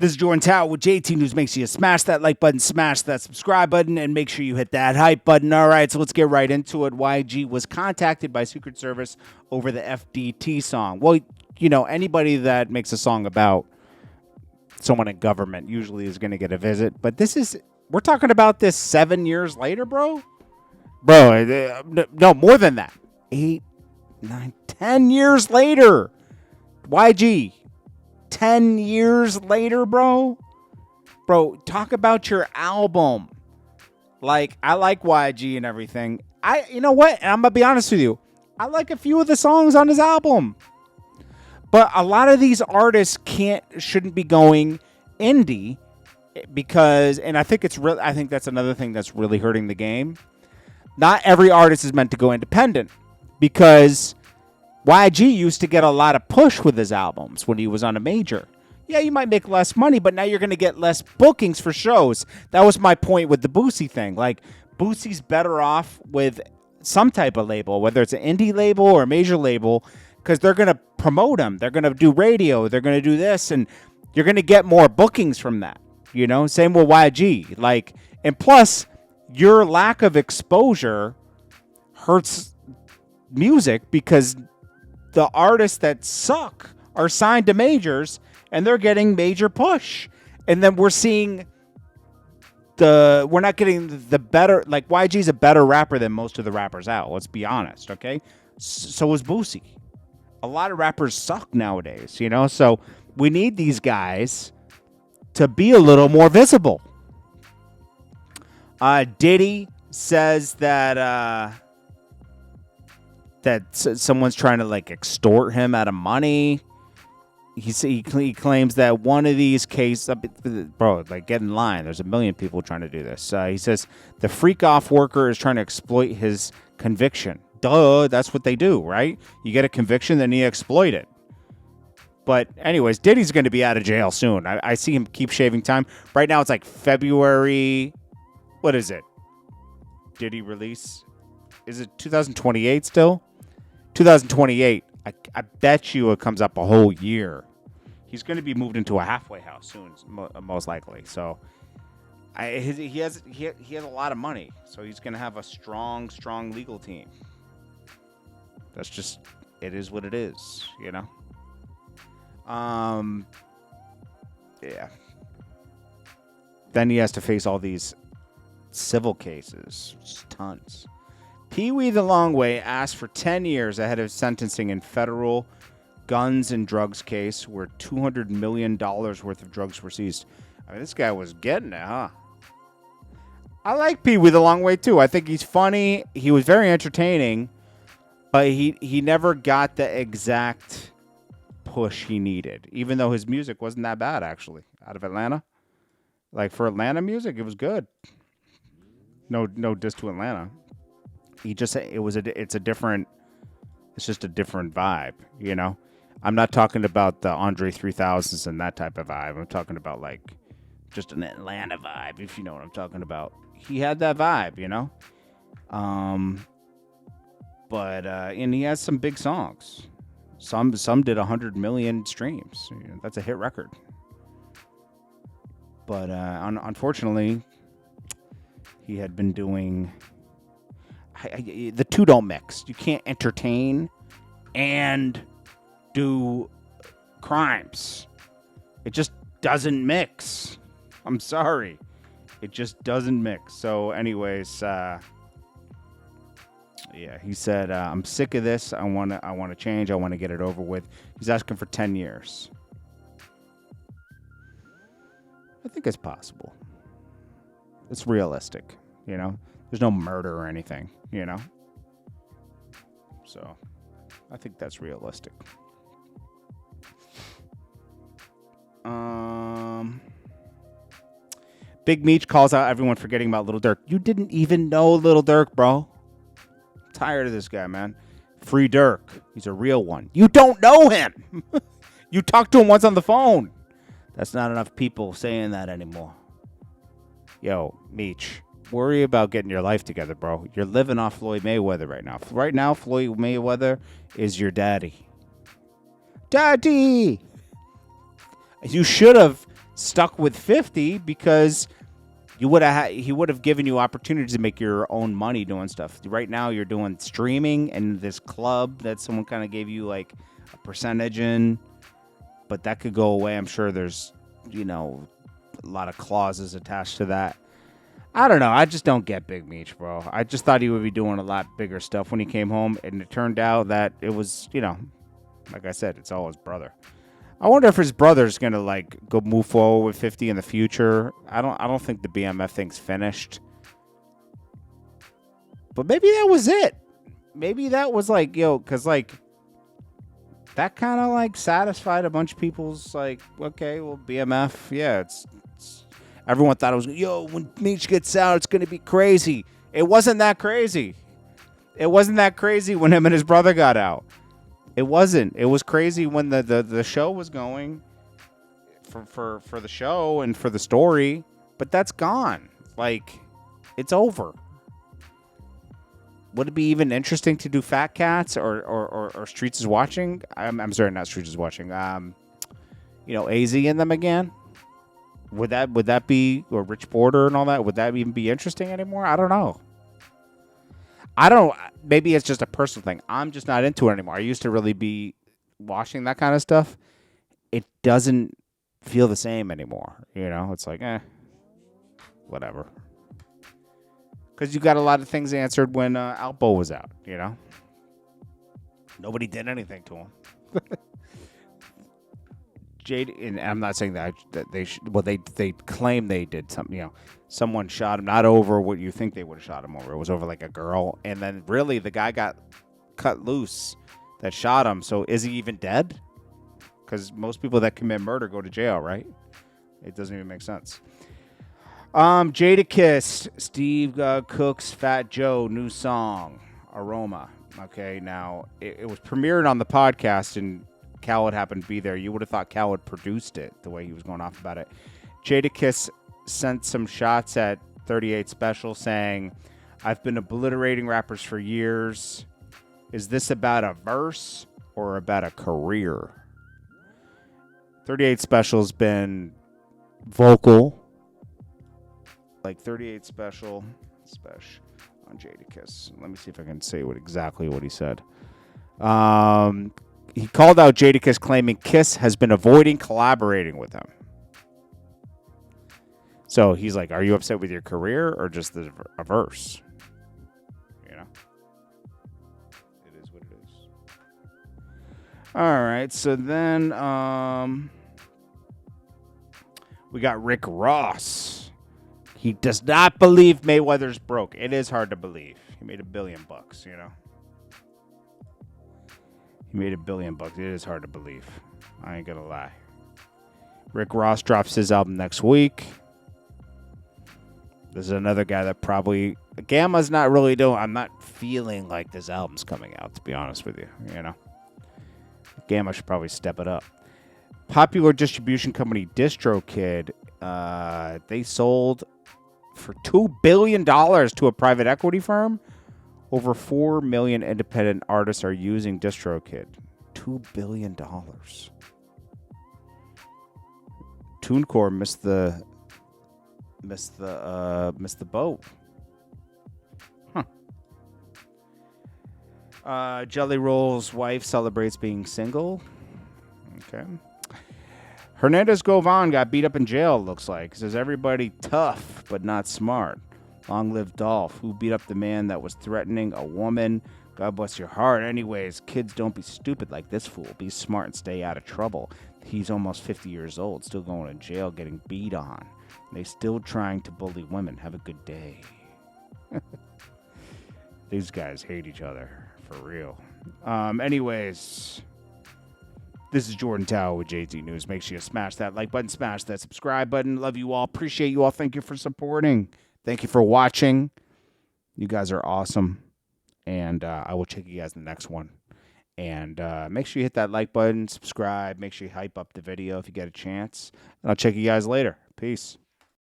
This is Jordan Tower with JT News. Make sure you smash that like button, smash that subscribe button, and make sure you hit that hype button. All right, so let's get right into it. YG was contacted by Secret Service over the FDT song. Well, you know, anybody that makes a song about someone in government usually is going to get a visit. But we're talking about this 7 years later, bro. No, more than that. 8, 9, 10 years later. YG. 10 years later, bro. Bro, talk about your album. Like, I like YG and everything. You know what? And I'm going to be honest with you. I like a few of the songs on his album. But a lot of these artists shouldn't be going indie because, and I think that's another thing that's really hurting the game. Not every artist is meant to go independent because YG used to get a lot of push with his albums when he was on a major. Yeah, you might make less money, but now you're going to get less bookings for shows. That was my point with the Boosie thing. Like, Boosie's better off with some type of label, whether it's an indie label or a major label, because they're going to promote him. They're going to do radio. They're going to do this, and you're going to get more bookings from that. You know, same with YG. Like, and plus, your lack of exposure hurts music because the artists that suck are signed to majors and they're getting major push. And then we're not getting the better, like YG's a better rapper than most of the rappers out. Let's be honest. Okay. So is Boosie. A lot of rappers suck nowadays, you know? So we need these guys to be a little more visible. Diddy says that someone's trying to like extort him out of money. He claims that one of these cases, bro, like get in line. There's a million people trying to do this. He says the freak off worker is trying to exploit his conviction. Duh, that's what they do, right? You get a conviction, then you exploit it. But anyways, Diddy's going to be out of jail soon. I see him keep shaving time. Right now it's like February. What is it? Diddy release? Is it 2028 still? 2028. I bet you it comes up a whole year. He's going to be moved into a halfway house soon, most likely. So he has a lot of money. So he's going to have a strong legal team. That's just, it is what it is, you know? Yeah. Then he has to face all these civil cases. Just tons. PeeWee Longway asked for 10 years ahead of sentencing in federal guns and drugs case where $200 million worth of drugs were seized. I mean, this guy was getting it, huh? I like PeeWee Longway, too. I think he's funny. He was very entertaining, but he never got the exact push he needed, even though his music wasn't that bad, actually, out of Atlanta. Like, for Atlanta music, it was good. No diss to Atlanta. It's just a different vibe, you know? I'm not talking about the Andre 3000s and that type of vibe. I'm talking about like just an Atlanta vibe, if you know what I'm talking about. He had that vibe, you know? And he has some big songs. Some did 100 million streams. That's a hit record. But unfortunately, he had been doing... the two don't mix. You can't entertain and do crimes. It just doesn't mix. I'm sorry. It just doesn't mix. So anyways, yeah, he said, I'm sick of this. I want to change. I want to get it over with. He's asking for 10 years. I think it's possible. It's realistic, you know? There's no murder or anything, you know? So, I think that's realistic. Big Meech calls out everyone forgetting about Lil Durk. You didn't even know Lil Durk, bro. I'm tired of this guy, man. Free Durk. He's a real one. You don't know him. You talked to him once on the phone. That's not enough people saying that anymore. Yo, Meech. Worry about getting your life together, bro. You're living off Floyd Mayweather right now. Right now, Floyd Mayweather is your daddy. Daddy! You should have stuck with 50 because he would have given you opportunities to make your own money doing stuff. Right now, you're doing streaming and this club that someone kind of gave you like a percentage in, but that could go away. I'm sure there's, a lot of clauses attached to that. I don't know. I just don't get Big Meech, bro. I just thought he would be doing a lot bigger stuff when he came home, and it turned out that it was, like I said, it's all his brother. I wonder if his brother's gonna go move forward with 50 in the future. I don't think the BMF thing's finished. But maybe that was it. Maybe that was because that kind of satisfied a bunch of people's okay, well, BMF, yeah, it's everyone thought it was, when Meech gets out, it's gonna be crazy. It wasn't that crazy. It wasn't that crazy when him and his brother got out. It wasn't. It was crazy when the show was going for the show and for the story, but that's gone. It's over. Would it be even interesting to do Fat Cats or Streets is Watching? I'm sorry, not Streets is Watching. AZ in them again? Would that be, or Rich Porter and all that? Would that even be interesting anymore? I don't know. Maybe it's just a personal thing. I'm just not into it anymore. I used to really be watching that kind of stuff. It doesn't feel the same anymore. It's whatever. Because you got a lot of things answered when Alpo was out, Nobody did anything to him. Jade, and I'm not saying that they should. Well, they claim they did something. Someone shot him, not over what you think they would have shot him over. It was over a girl, and then really the guy got cut loose that shot him. So is he even dead? Because most people that commit murder go to jail, right? It doesn't even make sense. Jadakiss, Steve Cook's Fat Joe new song, Aroma. Okay, now it was premiered on the podcast and Khaled happened to be there. You would have thought Khaled produced it the way he was going off about it. Jadakiss sent some shots at 38 Special saying, I've been obliterating rappers for years. Is this about a verse or about a career? 38 Special's been vocal. 38 Special on Jadakiss. Let me see if I can say exactly what he said. He called out Jadakiss, claiming Kiss has been avoiding collaborating with him. So he's like, are you upset with your career or just a verse? It is what it is. All right, so then we got Rick Ross. He does not believe Mayweather's broke. It is hard to believe. He made $1 billion, He made $1 billion. It is hard to believe. I ain't gonna lie. Rick Ross drops his album next week. This is another guy that probably Gamma's not really doing. I'm not feeling like this album's coming out, to be honest with you. Gamma should probably step it up. Popular distribution company DistroKid, they sold for $2 billion to a private equity firm. Over 4 million independent artists are using DistroKid. $2 billion. TuneCore missed the boat. Jelly Roll's wife celebrates being single. Okay. Hernandez Govan got beat up in jail, looks like. Says everybody tough, but not smart. Long live Dolph, who beat up the man that was threatening a woman. God bless your heart. Anyways, kids, don't be stupid like this fool. Be smart and stay out of trouble. He's almost 50 years old, still going to jail, getting beat on. They still trying to bully women. Have a good day. These guys hate each other, for real. Anyways, this is Jordan Tao with JT News. Make sure you smash that like button, smash that subscribe button. Love you all. Appreciate you all. Thank you for supporting. Thank you for watching. You guys are awesome. And I will check you guys in the next one. And make sure you hit that like button, subscribe. Make sure you hype up the video if you get a chance. And I'll check you guys later. Peace.